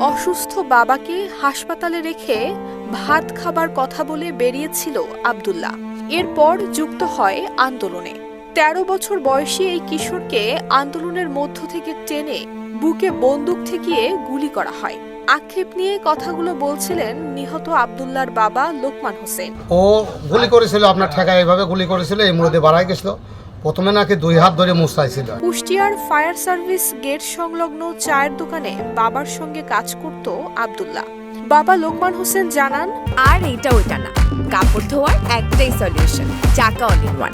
অসুস্থ বাবাকে হাসপাতালে রেখে ভাত খাবার কথা বলে বেরিয়েছিল আব্দুল্লাহ। এরপর যুক্ত হয় আন্দোলনে। ১৩ বছর বয়সী এই কিশোরকে আন্দোলনের মধ্য থেকে টেনে বুকে বন্দুক ঠেকিয়ে গুলি করা হয়। আক্ষেপ নিয়ে কথাগুলো বলছিলেন নিহত আব্দুল্লাহর বাবা লোকমান হোসেন। ও গুলি করেছিল, আপনার ঠেকায় এইভাবে গুলি করেছিল, এই মুড়ে বাড়াই গেছিল। প্রথমে নাকি 2 হাত ধরে মুছাইছিল। কুষ্টিয়ার ফায়ার সার্ভিস গেট সংলগ্ন চায়ের দোকানে বাবার সঙ্গে কাজ করত আব্দুল্লাহ। বাবা লোকমান হোসেন জানান, আর এইটা ওইটা না, কাপড় ধোয়ার একটাই সলিউশন, চাকা অল ইন ওয়ান।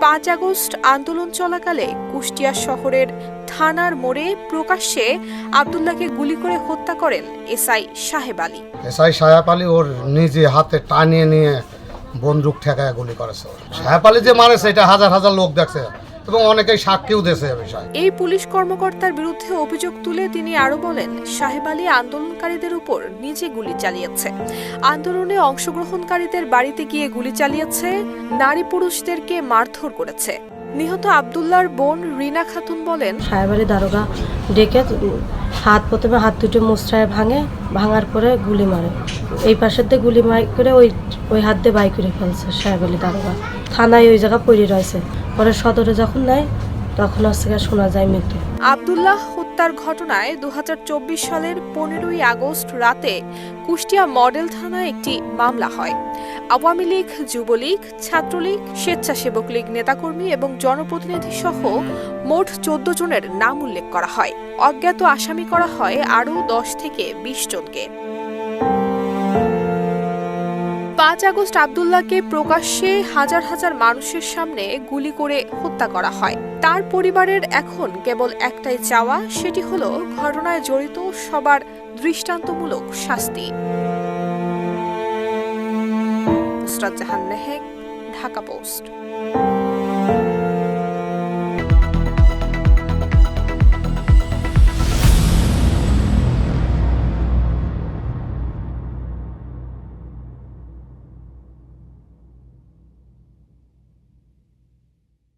৫ আগস্ট আন্দোলন চলাকালে কুষ্টিয়া শহরের থানার মোড়ে প্রকাশ্যে আব্দুল্লাহকে গুলি করে হত্যা করেন এসআই সাহেব আলী। এসআই সাহেব আলী ওর নিজে হাতে টানিয়ে নিয়ে বন্দুক ঠেকায় গুলি করেছে। সাহেব আলী যে মারেছে এটা হাজার হাজার লোক দেখছে এবং অনেকেই সাক্ষীও দিয়েছে এ বিষয়ে। এই পুলিশ কর্মকর্তার বিরুদ্ধে অভিযোগ তুলে তিনি আরো বলেন, সাহেব আলী আন্দোলনকারীদের উপর নিজে গুলি চালিয়েছে, আন্দোলনে অংশগ্রহণকারীদের বাড়িতে গিয়ে গুলি চালিয়েছে, নারী পুরুষদেরকে মারধর করেছে। নিহত আব্দুল্লাহর বোন রিনা খাতুন বলেন, সাহেব আলী দারোগা ডেকে প্রথমে হাত দুটো মুচড়ায় ভাঙার পরে গুলি মারে, এই পাশের দিয়ে গুলি মার করে ওই হাত দিয়ে বাই করে ফেলছে সাহেব আলী দারোগা। থানায় ওই জায়গা পড়ে রয়েছে, পরে সদরে যখন নেয় তখন হচ্ছে শোনা যায় মৃত্যু। আব্দুল্লাহ হত্যার ঘটনায় ২০২৪ সালের ১৫ই আগস্ট রাতে কুষ্টিয়া মডেল থানায় একটি মামলা হয়। আওয়ামী লীগ, যুবলীগ, ছাত্রলীগ, স্বেচ্ছাসেবক লীগ নেতাকর্মী এবং জনপ্রতিনিধি সহ মোট ১৪ জনের নাম উল্লেখ করা হয়। অজ্ঞাত আসামি করা হয় আরও ১০ থেকে ২০ জনকে। ৫ আগস্ট আব্দুল্লাহকে প্রকাশ্যে হাজার হাজার মানুষের সামনে গুলি করে হত্যা করা হয়। তার পরিবারের এখন কেবল একটাই চাওয়া, সেটি হলো ঘটনায় জড়িত সবার দৃষ্টান্তমূলক শাস্তি। নুসরাত জাহান মেহেক, ঢাকা পোস্ট।